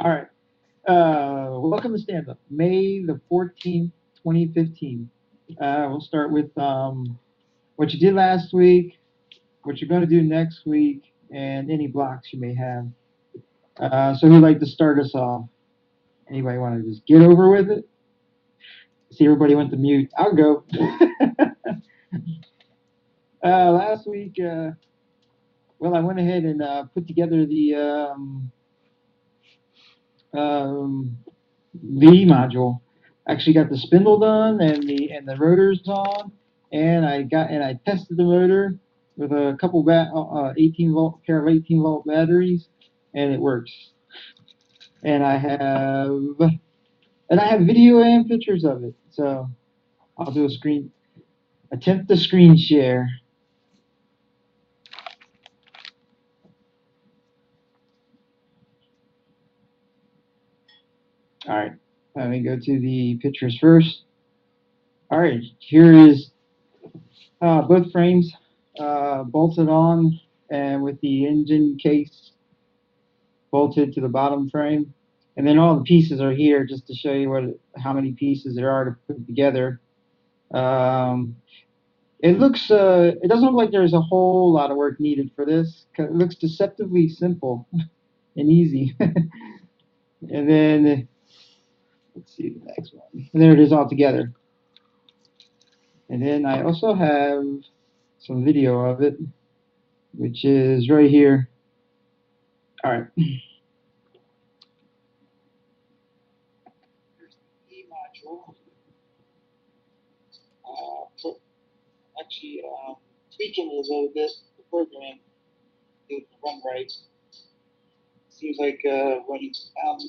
All right. Welcome to Stand Up, May the 14th, 2015. We'll start with what you did last week, what you're going to do next week, and any blocks you may have. So who'd like to start us off? Anybody want to just get over with it? See, everybody went to mute. I'll go. Last week, well, I went ahead and put together the um, the module. Actually got the spindle done and the rotors on, and I tested the motor with a couple 18 volt pair of 18-volt batteries, and it works. And I have video and pictures of it. So I'll do attempt the screen share. All right, let me go to the pictures first. All right, here is both frames bolted on and with the engine case bolted to the bottom frame. And then all the pieces are here just to show you how many pieces there are to put together. It doesn't look like there's a whole lot of work needed for this. It looks deceptively simple and easy. And then, let's see the next one. And there it is all together. And then I also have some video of it, which is right here. All right. Module. Actually, tweaking a little bit the program to run right. Seems like running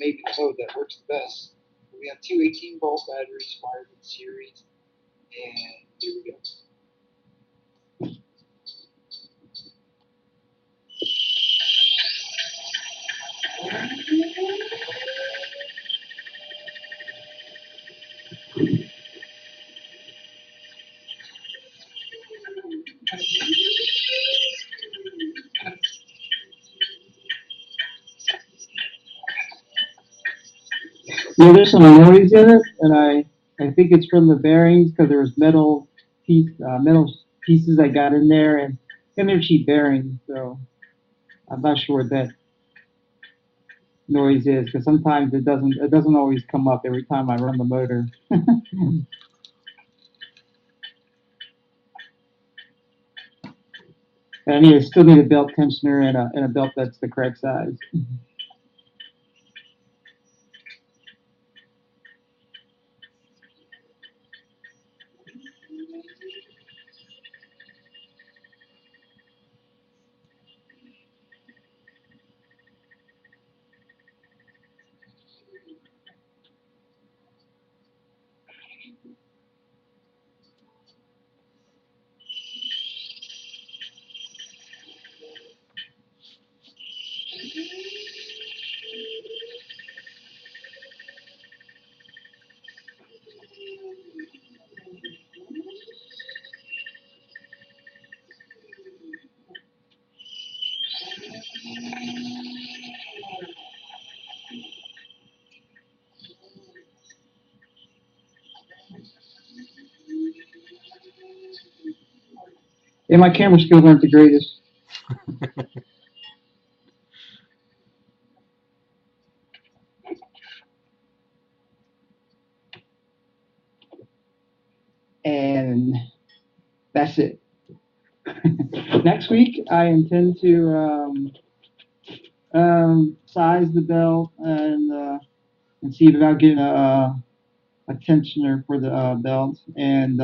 maybe the code that works the best. We have two 18-volt batteries wired in series, and here we go. Yeah, there's some noise in it, and I think it's from the bearings because there's metal pieces I got in there, and they're cheap bearings, so I'm not sure what that noise is because sometimes it doesn't always come up every time I run the motor. And I still need a belt tensioner and a belt that's the correct size. And my camera skills aren't the greatest. And that's it. Next week, I intend to size the belt and see about getting a tensioner for the belt, and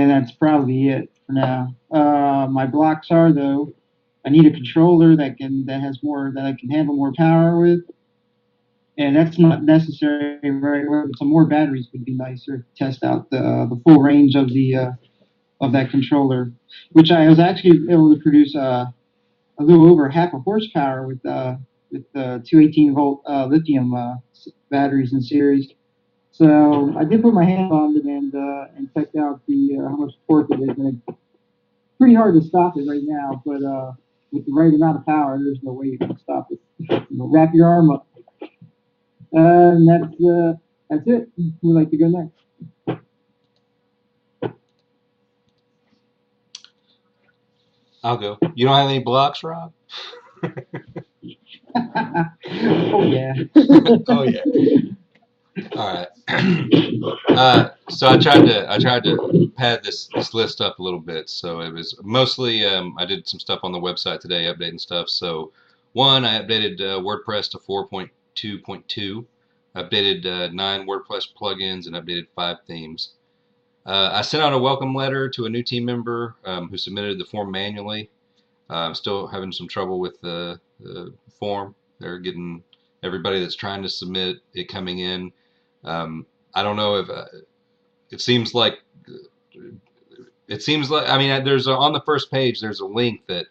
that's probably it for now. My blocks are though. I need a controller that I can handle more power with, and that's not necessary right away. But some more batteries would be nicer to test out the full range of that controller, which I was actually able to produce a little over half a horsepower with the two 18-volt lithium batteries in series. So I did put my hand on it and checked out the how much torque it is, and it's pretty hard to stop it right now. But with the right amount of power, there's no way you can stop it. wrap your arm up. And that's it. Who would like to go next? I'll go. You don't have any blocks, Rob? Oh yeah. Oh yeah. All right. So I tried to pad this list up a little bit. So it was mostly I did some stuff on the website today, updating stuff. So one, I updated WordPress to 4.2.2, updated 9 WordPress plugins, and updated 5 themes. I sent out a welcome letter to a new team member who submitted the form manually. I'm still having some trouble with the form. They're getting everybody that's trying to submit it coming in. I don't know if it seems like I mean there's on the first page there's a link that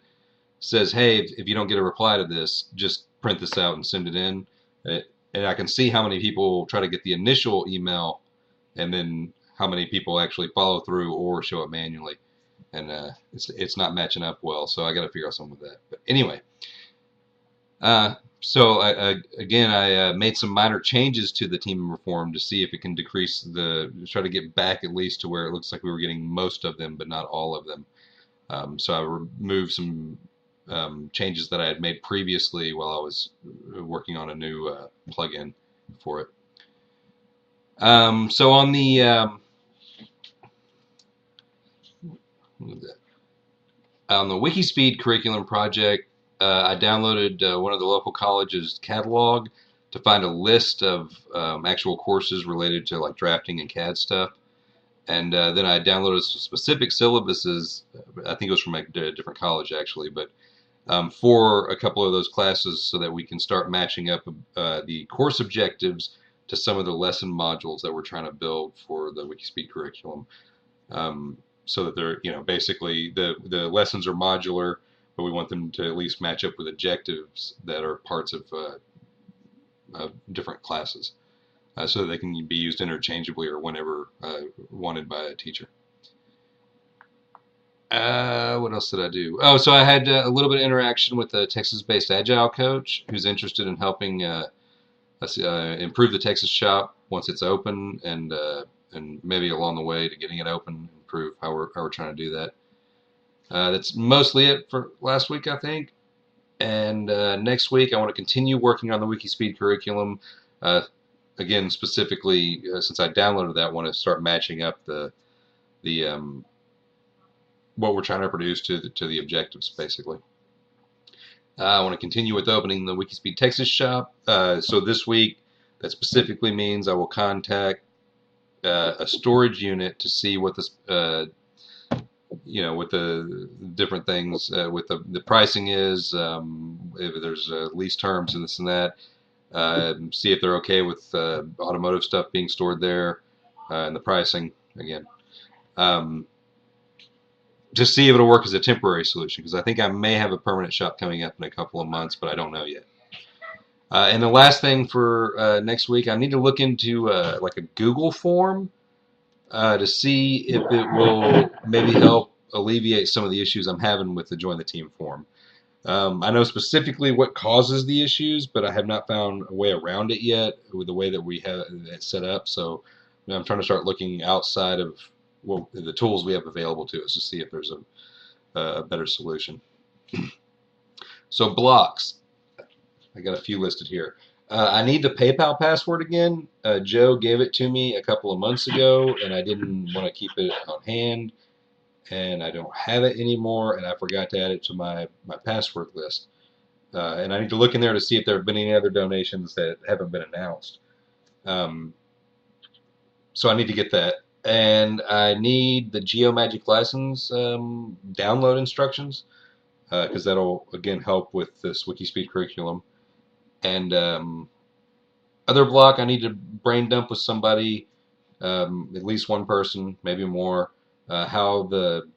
says, hey, if you don't get a reply to this, just print this out and send it in. And I can see how many people try to get the initial email and then how many people actually follow through or show it manually. And it's not matching up well, so I got to figure out something with that. But anyway, so I made some minor changes to the team member form to see if it can decrease try to get back at least to where it looks like we were getting most of them, but not all of them. So I removed some changes that I had made previously while I was working on a new plugin for it. So on the WIKISPEED curriculum project, I downloaded one of the local college's catalog to find a list of actual courses related to like drafting and CAD stuff. And then I downloaded some specific syllabuses. I think it was from a different college actually, but for a couple of those classes so that we can start matching up the course objectives to some of the lesson modules that we're trying to build for the WIKISPEED curriculum. So that they're, basically the lessons are modular, but we want them to at least match up with objectives that are parts of different classes, so that they can be used interchangeably or whenever wanted by a teacher. What else did I do? Oh, so I had a little bit of interaction with a Texas-based Agile coach who's interested in helping us improve the Texas shop once it's open, and maybe along the way to getting it open, improve how we're trying to do that. That's mostly it for last week, I think. And next week, I want to continue working on the WIKISPEED curriculum. Again, specifically, since I downloaded that, I want to start matching up the what we're trying to produce to the objectives, basically. I want to continue with opening the WIKISPEED Texas shop. So this week, that specifically means I will contact a storage unit to see what this, with the different things, with the pricing is, if there's lease terms and this and that. See if they're okay with automotive stuff being stored there, and the pricing again. Just see if it'll work as a temporary solution, because I think I may have a permanent shop coming up in a couple of months, but I don't know yet. And the last thing for next week, I need to look into like a Google form to see if it will maybe help alleviate some of the issues I'm having with the join the team form. I know specifically what causes the issues, but I have not found a way around it yet with the way that we have it set up. So I'm trying to start looking outside of the tools we have available to us to see if there's a better solution. So blocks. I got a few listed here. I need the PayPal password again. Joe gave it to me a couple of months ago, and I didn't want to keep it on hand, and I don't have it anymore, and I forgot to add it to my password list. And I need to look in there to see if there have been any other donations that haven't been announced. So I need to get that. And I need the GeoMagick license download instructions, because that'll, again, help with this WIKISPEED curriculum. And other block, I need to brain dump with somebody, at least one person, maybe more, how the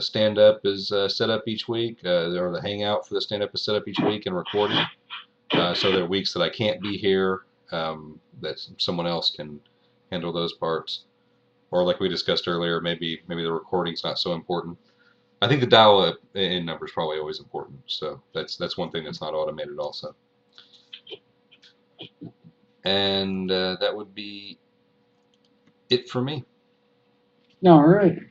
stand-up is set up each week, or the hangout for the stand-up is set up each week and recorded. So there are weeks that I can't be here, that someone else can handle those parts. Or like we discussed earlier, maybe the recording's not so important. I think the dial-in number is probably always important. So that's one thing that's not automated also. And that would be it for me. All right. Okay,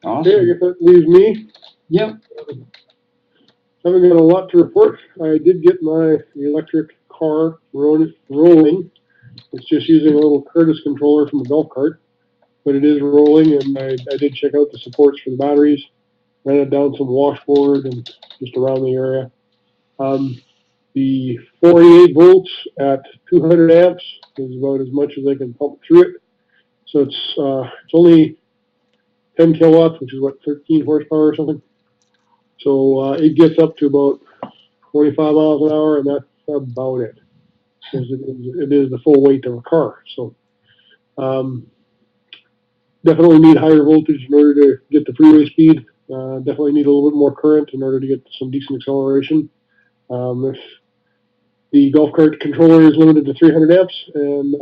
I Awesome. guess that leaves me. Yep. Haven't got a lot to report. I did get my electric car rolling. It's just using a little Curtis controller from a golf cart, but it is rolling, and I did check out the supports for the batteries, ran it down some washboard and just around the area. Um, the 48 volts at 200 amps is about as much as I can pump through it. So it's only 10 kilowatts, which is what, 13 horsepower or something. So it gets up to about 25 miles an hour, and that's about it. Because it is the full weight of a car. So um, definitely need higher voltage in order to get the freeway speed. Definitely need a little bit more current in order to get some decent acceleration. If the golf cart controller is limited to 300 amps, and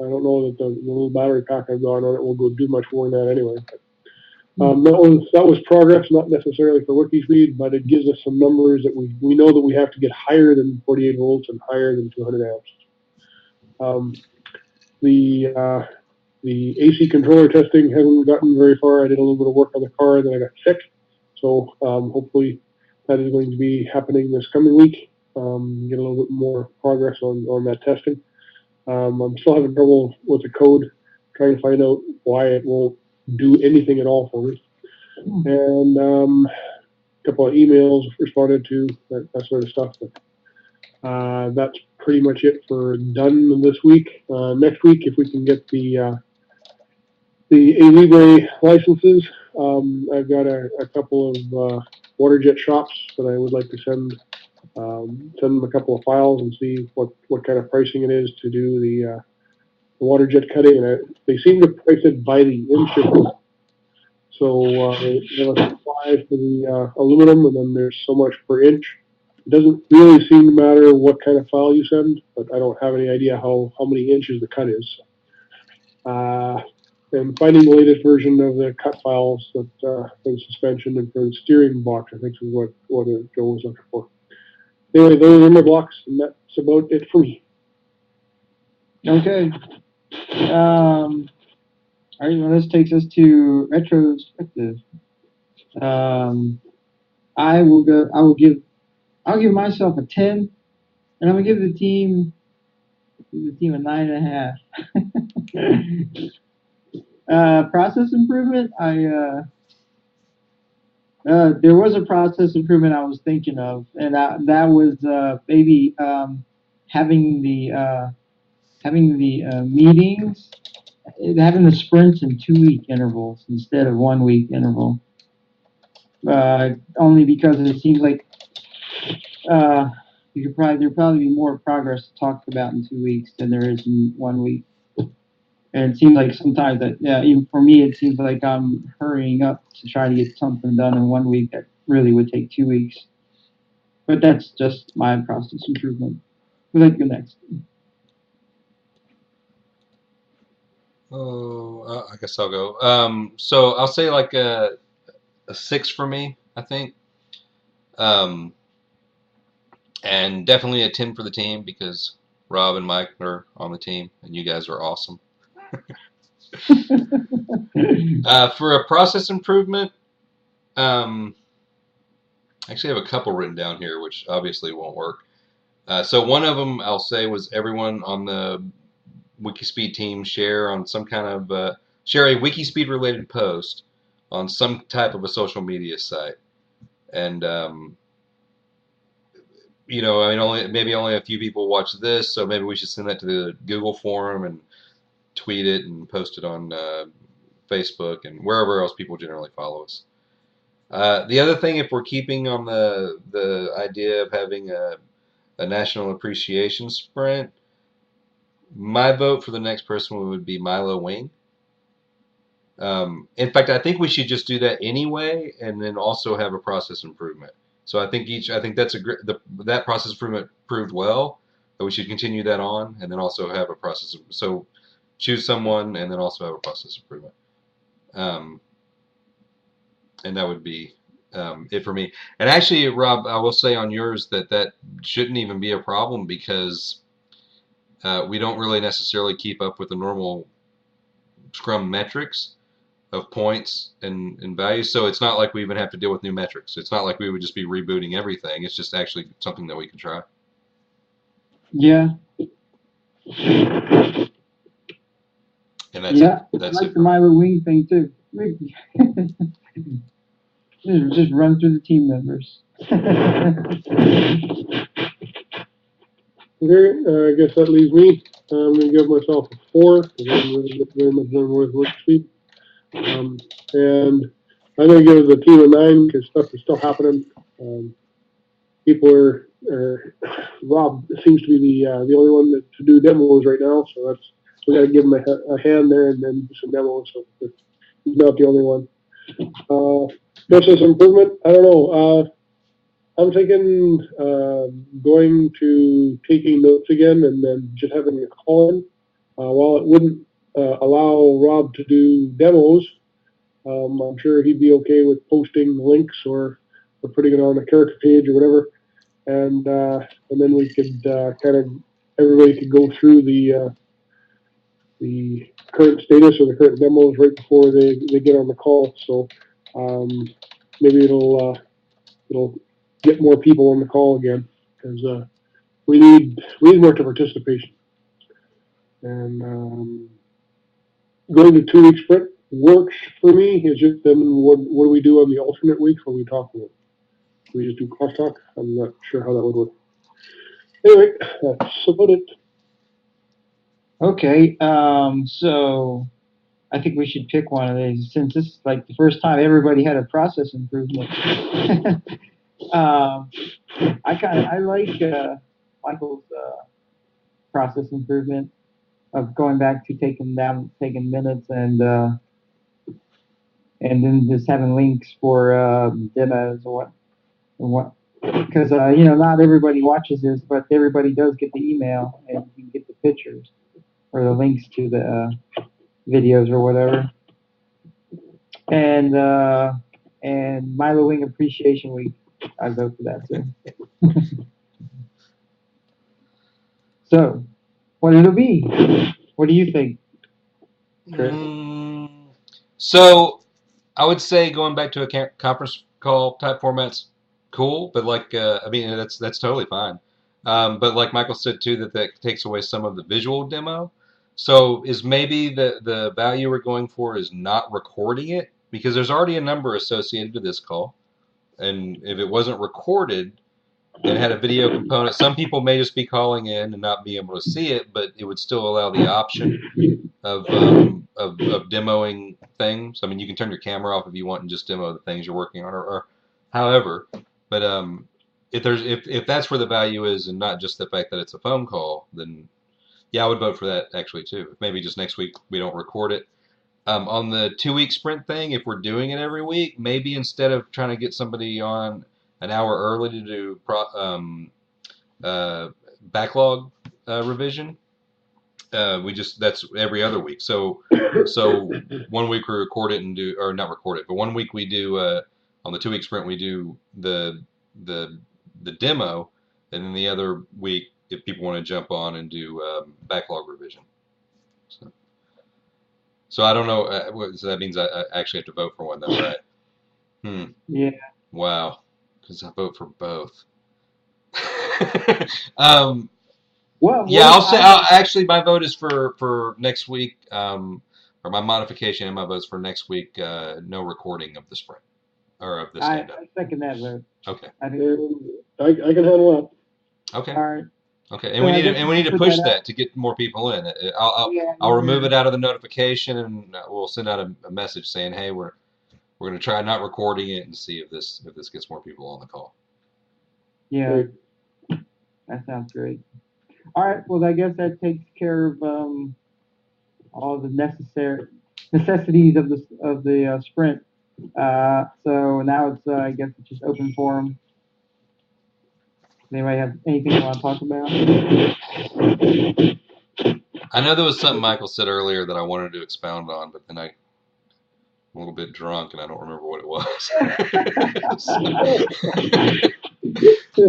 I don't know that the little battery pack I've got on it will go do much more than that anyway. That was progress, not necessarily for WIKISPEED, but it gives us some numbers that we know that we have to get higher than 48 volts and higher than 200 amps. Um, the AC controller testing hasn't gotten very far. I did a little bit of work on the car, and then I got sick. So hopefully that is going to be happening this coming week. Get a little bit more progress on that testing. I'm still having trouble with the code, trying to find out why it won't do anything at all for me. And a couple of emails responded to, that sort of stuff. But that's pretty much it for done this week. Next week, if we can get the A Libre licenses, I've got a couple of water jet shops that I would like to send them a couple of files and see what kind of pricing it is to do the water jet cutting. And they seem to price it by the inch. So they have a supply for the aluminum, and then there's so much per inch. It doesn't really seem to matter what kind of file you send, but I don't have any idea how many inches the cut is. And finding the latest version of the cut files that for the suspension and for the steering box, I think is what Joe was looking for. Anyway, those are my blocks, and that's about it for me. Okay. All right. Well, this takes us to retrospective. I will go. I'll give myself a 10, and I'm gonna give the team a 9.5. Process improvement. There was a process improvement I was thinking of, and that was maybe having the meetings, having the sprints in 2 week intervals instead of 1 week interval. Only because it seems like there'd probably be more progress talked about in 2 weeks than there is in 1 week. And it seems like sometimes that, yeah, even for me, it seems like I'm hurrying up to try to get something done in 1 week that really would take 2 weeks. But that's just my process improvement. Who'd like to go next? Oh, I guess I'll go. So I'll say like a 6 for me, I think. Um, and definitely a 10 for the team because Rob and Mike are on the team and you guys are awesome. For a process improvement, um, I actually have a couple written down here, which obviously won't work. So one of them I'll say was everyone on the WIKISPEED team share on some kind of share a WIKISPEED related post on some type of a social media site, and I mean, only a few people watch this, so maybe we should send that to the Google forum and tweet it and post it on Facebook and wherever else people generally follow us. The other thing, if we're keeping on the idea of having a national appreciation sprint, my vote for the next person would be Milo Wing. In fact, I think we should just do that anyway, and then also have a process improvement. So I think that's that process improvement proved well. That we should continue that on, and then also have a process. So choose someone, and then also have a process improvement. Um, and that would be it for me. And actually, Rob, I will say on yours that shouldn't even be a problem because we don't really necessarily keep up with the normal Scrum metrics of points and values. So it's not like we even have to deal with new metrics. It's not like we would just be rebooting everything. It's just actually something that we can try. Yeah. And that's Yeah. it. That's I like it. the Milo Wing thing too. Just run through the team members. Okay, I guess that leaves me. I'm going to give myself a 4 because I'm really very much done with WIKISPEED. And I'm going to give the team a 9 because stuff is still happening. People are Rob seems to be the only one to do demos right now, so we got to give him a hand there and then do some demos. So he's not the only one. Process improvement. I don't know. I'm thinking going to taking notes again and then just having a call in. While it wouldn't allow Rob to do demos, I'm sure he'd be okay with posting links or putting it on a character page or whatever, and then we could kind of everybody could go through the current status or the current demos right before they get on the call. So maybe it'll get more people on the call again because we need more participation. And going to 2 week sprint works for me. It's just then what do we do on the alternate weeks when we talk about? We just do crosstalk. I'm not sure how that would work. Anyway, that's about it. Okay. So I think we should pick one of these since this is like the first time everybody had a process improvement. I like Michael's process improvement of going back to taking minutes and then just having links for demos or what because not everybody watches this, but everybody does get the email and you can get the pictures or the links to the videos or whatever. And Milo Wing Appreciation Week, I vote for that too. So, what it'll be? What do you think, Chris? So I would say going back to a conference call type format's cool, but I mean that's totally fine. But like Michael said too, that takes away some of the visual demo. So is maybe the value we're going for is not recording it because there's already a number associated to this call, and if it wasn't recorded and had a video component, some people may just be calling in and not be able to see it, but it would still allow the option of demoing things. I mean, you can turn your camera off if you want and just demo the things you're working on, or however. But if that's where the value is, and not just the fact that it's a phone call, then yeah, I would vote for that actually too. Maybe just next week we don't record it. On the 2 week sprint thing, if we're doing it every week, maybe instead of trying to get somebody on an hour early to do backlog revision, that's every other week. So 1 week we record it and do, or not record it, but 1 week we do on the 2 week sprint we do the demo, and then the other week if people want to jump on and do backlog revision. So I don't know. So that means I actually have to vote for one, though, right? Yeah. Wow. Because I vote for both. Well, yeah, I'll say. Actually, my vote is for next week. Or my modification and my vote's for next week. No recording of the sprint or of the stand-up. I second that vote. Okay. I can handle that. Okay. All right. Okay, and we need to push that to get more people in. I'll remove it out of the notification, and we'll send out a message saying, "Hey, we're going to try not recording it and see if this gets more people on the call." Yeah, that sounds great. All right, well, I guess that takes care of all the necessities of the sprint. So now it's I guess it's just open forum. Does anybody have anything you want to talk about? I know there was something Michael said earlier that I wanted to expound on, but then a little bit drunk and I don't remember what it was.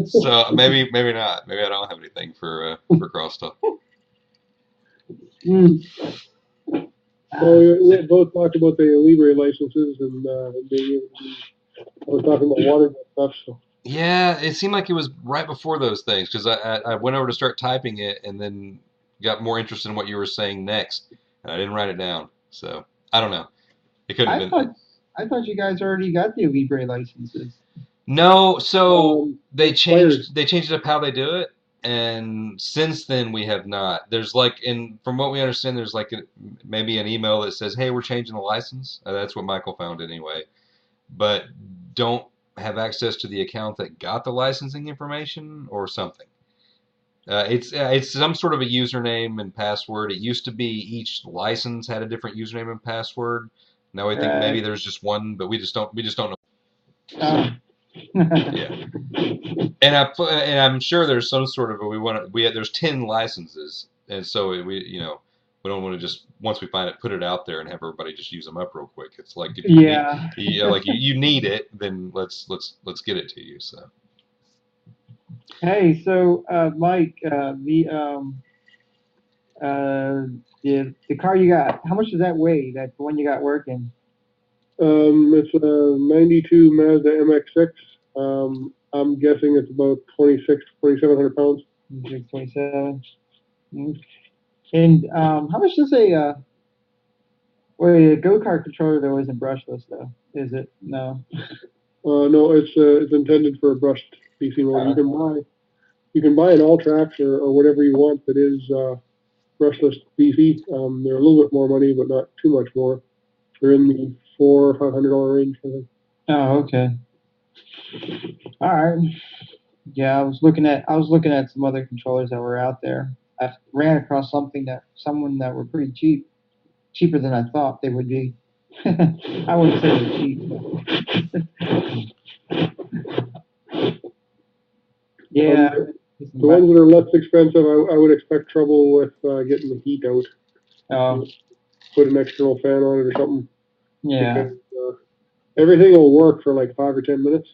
So maybe not. Maybe I don't have anything for crosstalk. Mm. Well, we had both talked about the Libre licenses and being able to. I was talking about water stuff. So Yeah, it seemed like it was right before those things because I went over to start typing it and then got more interested in what you were saying next, and I didn't write it down. So I don't know. It could have I been. thought I thought you guys already got the Libre licenses. No, so it expired. they changed up how they do it, and since then we have not. There's like from what we understand, there's like maybe an email that says, "Hey, we're changing the license." That's what Michael found anyway, but don't have access to the account that got the licensing information or something. It's some sort of a username and password. It used to be each license had a different username and password. Now I think maybe Right. there's just one, but we just don't know. Oh. Yeah. And I'm sure there's some sort of there's 10 licenses, and so we don't want to just once we find it put it out there and have everybody just use them up real quick. It's like if you need Yeah. you need it, then let's get it to you. So Hey, so Mike, uh, the car you got, how much does that weigh? That the one you got working? It's a '92 Mazda MX-6. I'm guessing it's about 2,700 pounds. 27. And how much does a go-kart controller though isn't brushless though? Is it? No. No, it's intended for a brushed PC motor. Uh, You can buy an All-Trax or whatever you want that is brushless PC. They're a little bit more money, but not too much more. They're in the $400 or $500 range, I think. oh, okay. All right. Yeah, I was looking at some other controllers that were out there. I ran across someone that were pretty cheap, cheaper than I thought they would be. I wouldn't say they're cheap. Um, Yeah. the ones that are less expensive, I would expect trouble with getting the heat out. Oh, Put an external fan on it or something yeah. because everything will work for like 5 or 10 minutes,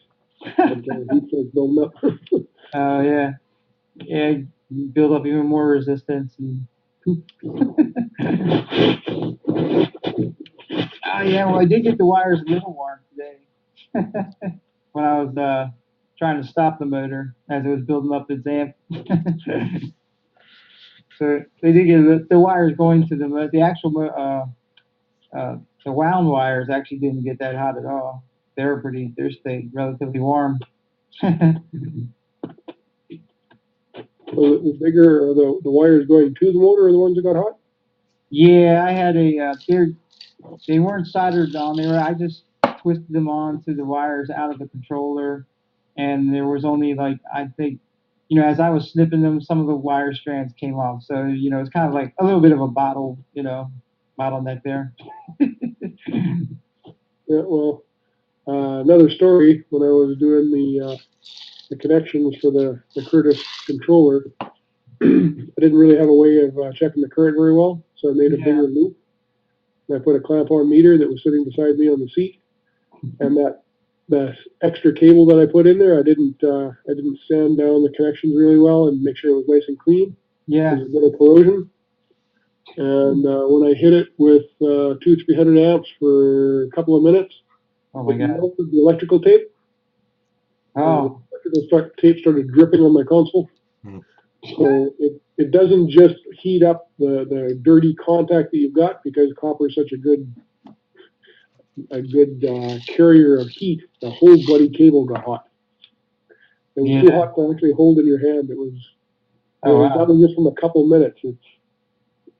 but the heat starts building up. Oh, yeah. Yeah, you build up even more resistance and. Oh yeah, well I did get the wires a little warm today when I was trying to stop the motor as it was building up its amp. So they did get the wires going to the actual the wound wires actually didn't get that hot at all. They stayed relatively warm. So the bigger the wires going to the motor are the ones that got hot. Yeah, I had they weren't soldered on. I just twisted them onto the wires out of the controller, and there was only like I think, as I was snipping them, some of the wire strands came off. So it's kind of like a little bit of a bottleneck there. Yeah, well, another story when I was doing the connections for the Curtis controller, I didn't really have a way of checking the current very well, so I made a Yeah. bigger loop. And I put a clamp-on meter that was sitting beside me on the seat, and the extra cable that I put in there, I didn't sand down the connections really well and make sure it was nice and clean. Yeah. There's a bit of corrosion, and when I hit it with 200-300 amps for a couple of minutes, Oh my it God. melted the electrical tape. The Oh. electrical tape started dripping on my console. Hmm. So it doesn't just heat up the dirty contact that you've got because copper is such a good carrier of heat. The whole bloody cable got hot. It was too Yeah. hot to actually hold in your hand. Oh wow. That was just from a couple minutes. It's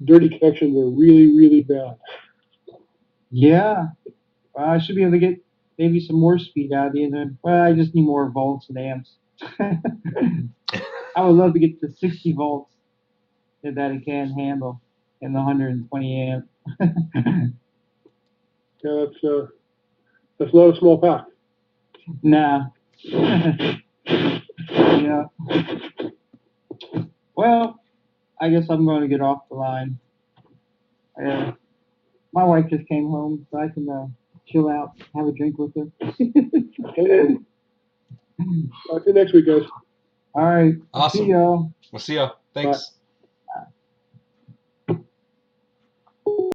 dirty connections are really, really bad. Yeah. Well, I should be able to get maybe some more speed out of the engine. Well, I just need more volts and amps. I would love to get to 60 volts that it can handle in the 120 amp. Yeah, that's not a small pack. Nah. Yeah. Well, I guess I'm going to get off the line. My wife just came home, so I can chill out, have a drink with her. And talk to you next week, guys. All right. Awesome. See y'all. We'll see y'all. Thanks. Bye.